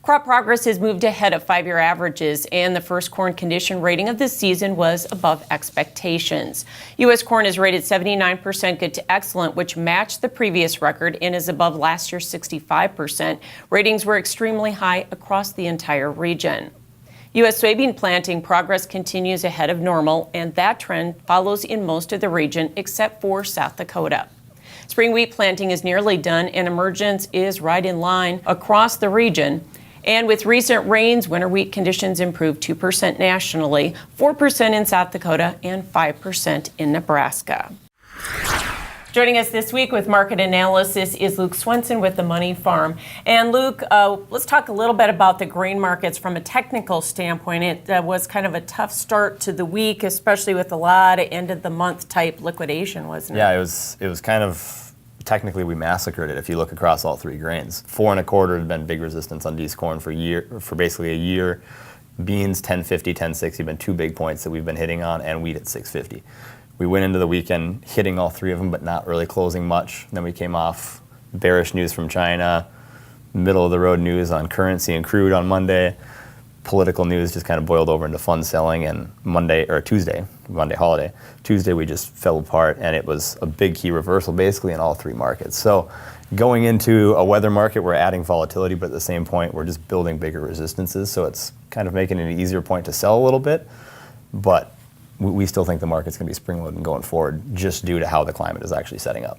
Crop Progress has moved ahead of 5-year averages, and the first corn condition rating of the season was above expectations. U.S. corn is rated 79% good to excellent, which matched the previous record and is above last year's 65%. Ratings were extremely high across the entire region. U.S. soybean planting progress continues ahead of normal, and that trend follows in most of the region except for South Dakota. Spring wheat planting is nearly done, and emergence is right in line across the region. And with recent rains, winter wheat conditions improved 2% nationally, 4% in South Dakota, and 5% in Nebraska. Joining us this week with market analysis is Luke Swenson with the Money Farm. And Luke, let's talk a little bit about the grain markets from a technical standpoint. It was kind of a tough start to the week, especially with a lot of end-of-the-month type liquidation, wasn't it? Yeah, it was kind of... Technically, we massacred it if you look across all three grains. 4 1/4 had been big resistance on D's corn for basically a year. Beans 1050, 1060 have been 2 big points that we've been hitting on, and wheat at 650. We went into the weekend hitting all 3 of them, but not really closing much. Then we came off bearish news from China, middle of the road news on currency and crude on Monday. Political news just kind of boiled over into fund selling, and Monday holiday, Tuesday we just fell apart, and it was a big key reversal basically in all 3 markets. So going into a weather market, we're adding volatility, but at the same point we're just building bigger resistances, so it's kind of making it an easier point to sell a little bit, but we still think the market's going to be spring-loaded going forward just due to how the climate is actually setting up.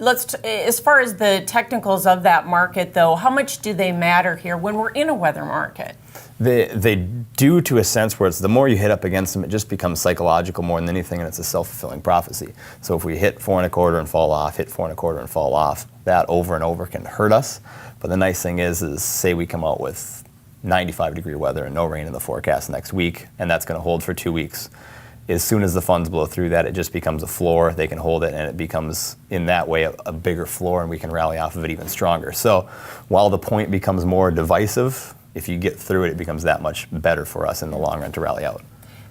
As far as the technicals of that market, though, how much do they matter here when we're in a weather market? They do, to a sense, where it's the more you hit up against them, it just becomes psychological more than anything, and it's a self-fulfilling prophecy. So if we hit 4 1/4 and fall off, hit 4 1/4 and fall off, that over and over can hurt us. But the nice thing is say we come out with 95-degree weather and no rain in the forecast next week, and that's going to hold for 2 weeks. As soon as the funds blow through that, it just becomes a floor. They can hold it, and it becomes, in that way, a bigger floor, and we can rally off of it even stronger. So while the point becomes more divisive, if you get through it, it becomes that much better for us in the long run to rally out.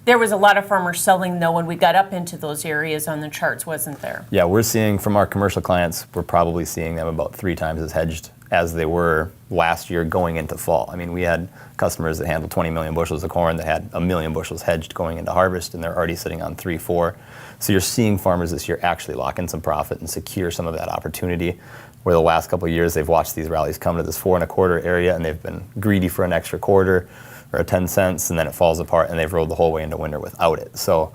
There was a lot of farmers selling, though, when we got up into those areas on the charts, wasn't there? Yeah, we're seeing from our commercial clients, we're probably seeing them about 3 times as hedged as they were last year going into fall. I mean, we had customers that handled 20 million bushels of corn that had 1 million bushels hedged going into harvest, and they're already sitting on 3, 4. So you're seeing farmers this year actually lock in some profit and secure some of that opportunity, where the last couple of years they've watched these rallies come to this 4 1/4 area, and they've been greedy for an extra quarter or a 10 cents, and then it falls apart, and they've rolled the whole way into winter without it. So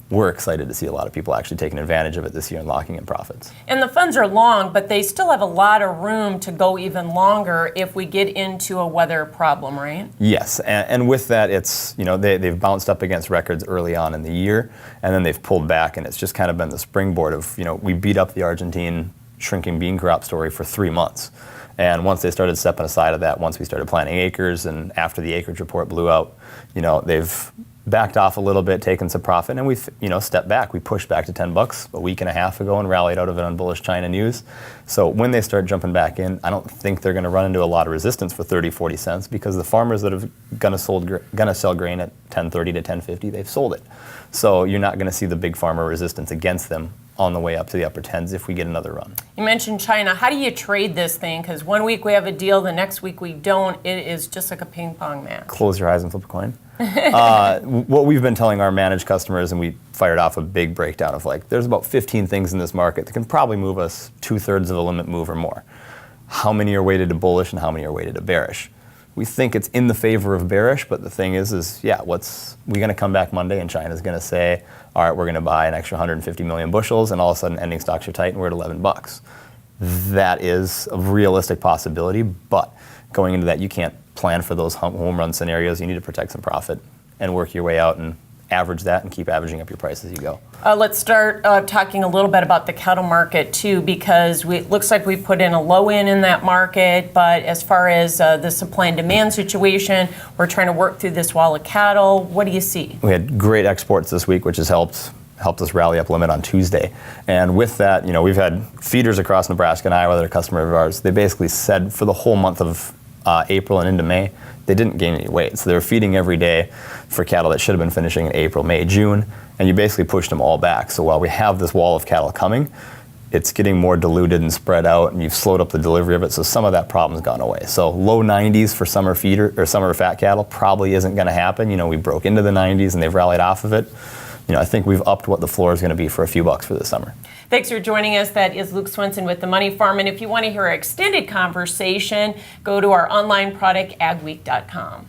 we're excited to see a lot of people actually taking advantage of it this year and locking in profits. And the funds are long, but they still have a lot of room to go even longer if we get into a weather problem, right? Yes, and with that, it's, they've bounced up against records early on in the year, and then they've pulled back, and it's just kind of been the springboard of, we beat up the Argentine shrinking bean crop story for 3 months. And once they started stepping aside of that, once we started planting acres, and after the acreage report blew out, they've backed off a little bit, taken some profit, and we've stepped back. We pushed back to $10 a week and a half ago and rallied out of it on bullish China news. So when they start jumping back in, I don't think they're going to run into a lot of resistance for 30, 40 cents, because the farmers that have gonna sell grain at 10.30 to 10.50, they've sold it. So you're not going to see the big farmer resistance against them on the way up to the upper 10s if we get another run. You mentioned China. How do you trade this thing? Because one week we have a deal, the next week we don't. It is just like a ping pong match. Close your eyes and flip a coin. What we've been telling our managed customers, and we fired off a big breakdown of there's about 15 things in this market that can probably move us 2/3 of a limit move or more. How many are weighted to bullish and how many are weighted to bearish? We think it's in the favor of bearish, but the thing is we're going to come back Monday and China's going to say, all right, we're going to buy an extra 150 million bushels, and all of a sudden ending stocks are tight and we're at $11. That is a realistic possibility, but going into that, you can't plan for those home run scenarios. You need to protect some profit and work your way out and average that and keep averaging up your price as you go. Let's start talking a little bit about the cattle market too, because it looks like we put in a low in that market, but as far as the supply and demand situation, we're trying to work through this wall of cattle. What do you see? We had great exports this week, which has helped us rally up limit on Tuesday. And with that, we've had feeders across Nebraska and Iowa that are a customer of ours. They basically said for the whole month of April and into May, they didn't gain any weight. So they were feeding every day for cattle that should have been finishing in April, May, June, and you basically pushed them all back. So while we have this wall of cattle coming, it's getting more diluted and spread out, and you've slowed up the delivery of it, so some of that problem's gone away. So low 90s for summer feeder or summer fat cattle probably isn't going to happen. We broke into the 90s and they've rallied off of it. I think we've upped what the floor is going to be for a few bucks for this summer. Thanks for joining us. That is Luke Swenson with The Money Farm. And if you want to hear our extended conversation, go to our online product, agweek.com.